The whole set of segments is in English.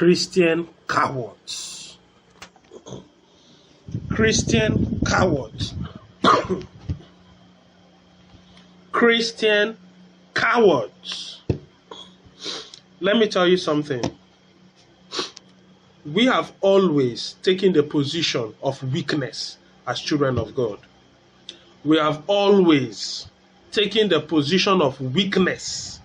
Christian cowards. Christian cowards. Christian cowards. Let me tell you something. We have always taken the position of weakness as children of God. We have always taken the position of weakness,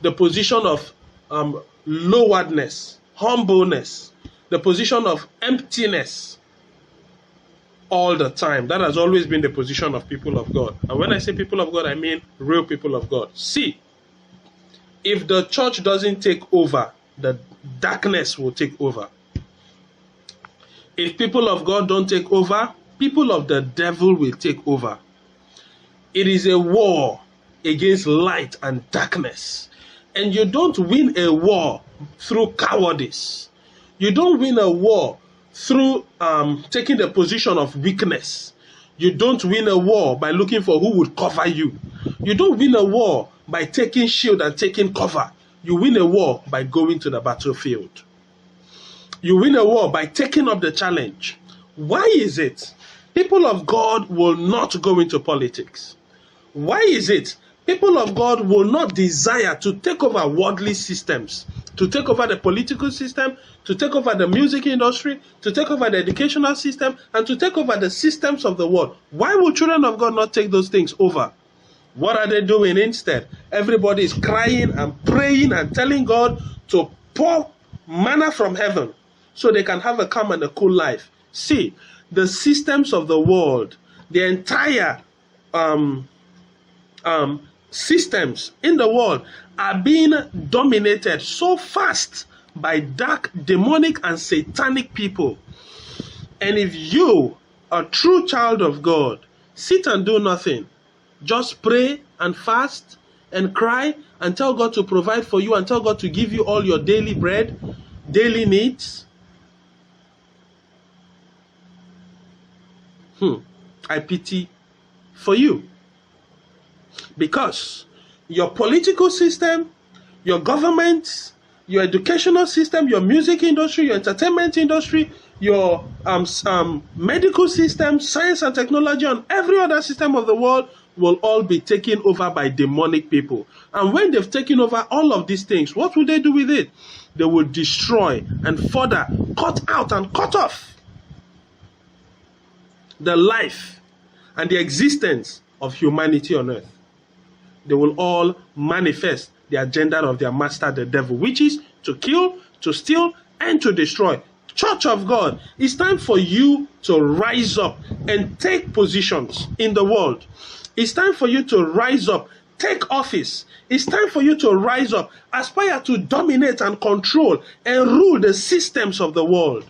the position of loweredness, humbleness, the position of emptiness all the time. That has always been the position of people of God. And when I say people of God, I mean real people of God. See, if the church doesn't take over, the darkness will take over. If people of God don't take over, people of the devil will take over. It is a war against light and darkness. And you don't win a war through cowardice. You don't win a war through taking the position of weakness. You don't win a war by looking for who would cover you. You don't win a war by taking shield and taking cover. You win a war by going to the battlefield. You win a war by taking up the challenge. Why is it people of God will not go into politics? Why is it people of God will not desire to take over worldly systems, to take over the political system, to take over the music industry, to take over the educational system, and to take over the systems of the world? Why will children of God not take those things over? What are they doing instead? Everybody is crying and praying and telling God to pour manna from heaven so they can have a calm and a cool life. See, the systems of the world, the entire systems in the world are being dominated so fast by dark, demonic, and satanic people. And if you, a true child of God, sit and do nothing, just pray and fast and cry and tell God to provide for you and tell God to give you all your daily bread, daily needs, I pity for you. Because your political system, your government, your educational system, your music industry, your entertainment industry, your medical system, science and technology, and every other system of the world will all be taken over by demonic people. And when they've taken over all of these things, what will they do with it? They will destroy and further cut out and cut off the life and the existence of humanity on earth. They will all manifest the agenda of their master, the devil, which is to kill, to steal, and to destroy. Church of God, it's time for you to rise up and take positions in the world. It's time for you to rise up, take office. It's time for you to rise up, aspire to dominate and control and rule the systems of the world.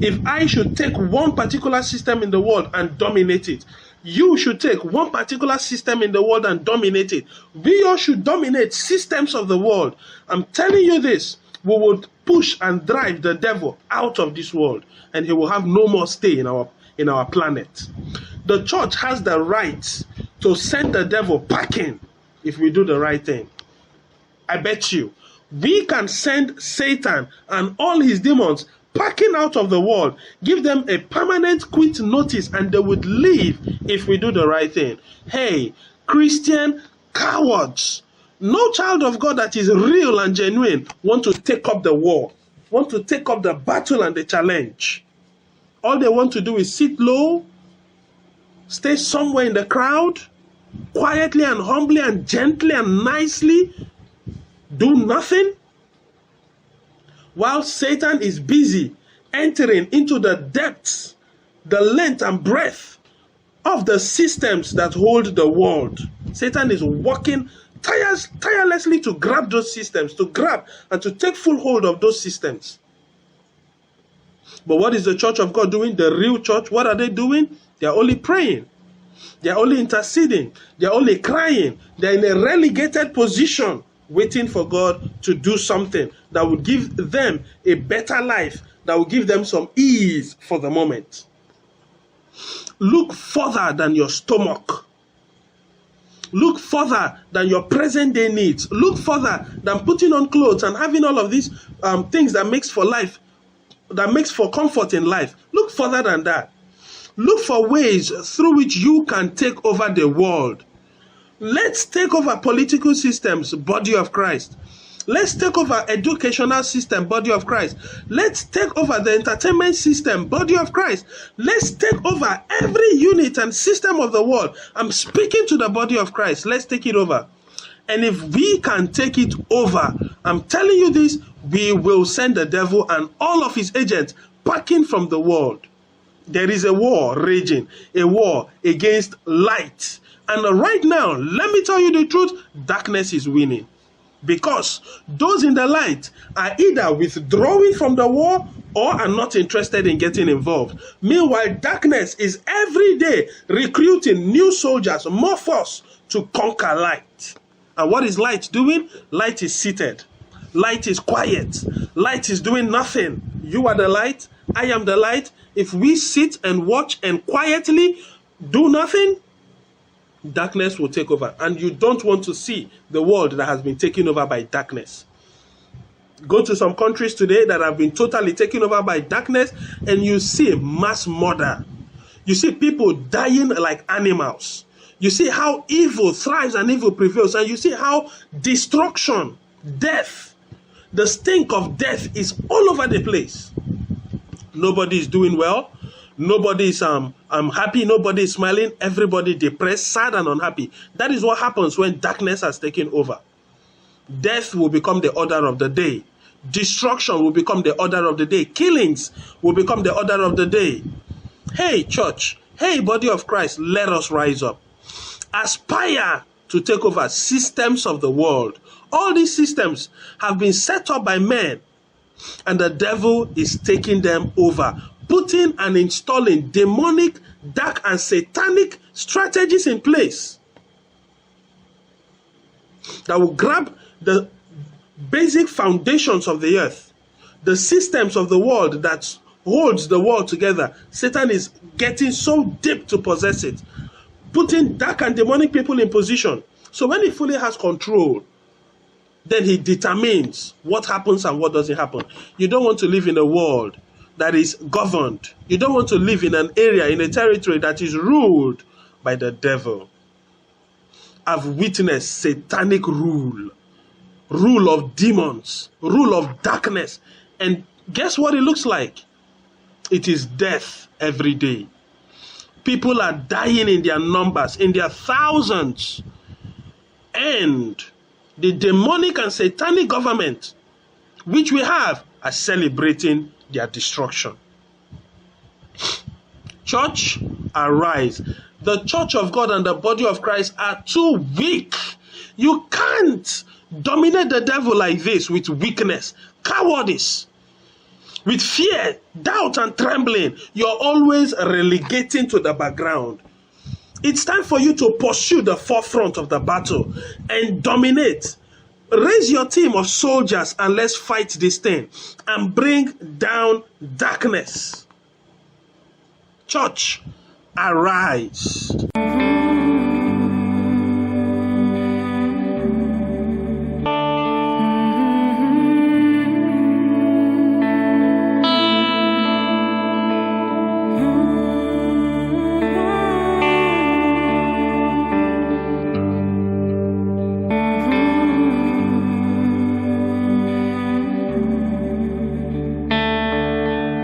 If I should take one particular system in the world and dominate it, you should take one particular system in the world and dominate it. We all should dominate systems of the world. I'm telling you this, we would push and drive the devil out of this world, and he will have no more stay in our planet. The church has the right to send the devil packing if we do the right thing. I bet you, we can send Satan and all his demons packing out of the world, give them a permanent quit notice, and they would leave if we do the right thing. Hey, Christian cowards, no child of God that is real and genuine want to take up the war, want to take up the battle and the challenge. All they want to do is sit low, stay somewhere in the crowd, quietly and humbly and gently and nicely, do nothing, while Satan is busy entering into the depths, the length and breadth of the systems that hold the world. Satan is working tirelessly to grab those systems, to grab and to take full hold of those systems. But what is the church of God doing? The real church, what are they doing? They are only praying. They are only interceding. They are only crying. They are in a relegated position, waiting for God to do something that would give them a better life, that will give them some ease for the moment. Look further than your stomach. Look further than your present day needs. Look further than putting on clothes and having all of these things that makes for life, that makes for comfort in life. Look further than that. Look for ways through which you can take over the world. Let's take over political systems, body of Christ. Let's take over educational system, body of Christ. Let's take over the entertainment system, body of Christ. Let's take over every unit and system of the world. I'm speaking to the body of Christ. Let's take it over. And if we can take it over, I'm telling you this, we will send the devil and all of his agents packing from the world. There is a war raging, a war against light. And right now, let me tell you the truth, darkness is winning. Because those in the light are either withdrawing from the war or are not interested in getting involved. Meanwhile, darkness is every day recruiting new soldiers, more force to conquer light. And what is light doing? Light is seated. Light is quiet. Light is doing nothing. You are the light. I am the light. If we sit and watch and quietly do nothing, darkness will take over. And you don't want to see the world that has been taken over by darkness. Go to some countries today that have been totally taken over by darkness, and you see mass murder. You see people dying like animals. You see how evil thrives and evil prevails. And you see how destruction, death, the stink of death is all over the place. Nobody is doing well. Nobody is happy. Nobody is smiling. Everybody depressed, sad, and unhappy. That is what happens when darkness has taken over. Death will become the order of the day. Destruction will become the order of the day. Killings will become the order of the day. Hey, church. Hey, body of Christ. Let us rise up. Aspire to take over systems of the world. All these systems have been set up by men, and the devil is taking them over, putting and installing demonic, dark, and satanic strategies in place that will grab the basic foundations of the earth, the systems of the world that holds the world together. Satan is getting so deep to possess it, putting dark and demonic people in position. So when he fully has control, then he determines what happens and what doesn't happen. You don't want to live in a world that is governed. You don't want to live in an area, in a territory that is ruled by the devil. I've witnessed satanic rule of demons, rule of darkness. And guess what it looks like? It is death every day. People are dying in their numbers, in their thousands. And the demonic and satanic government, which we have, are celebrating their destruction. Church, arise. The church of God and the body of Christ are too weak. You can't dominate the devil like this with weakness, cowardice, with fear, doubt, and trembling. You're always relegating to the background. It's time for you to pursue the forefront of the battle and dominate. Raise your team of soldiers and let's fight this thing and bring down darkness. Church, arise.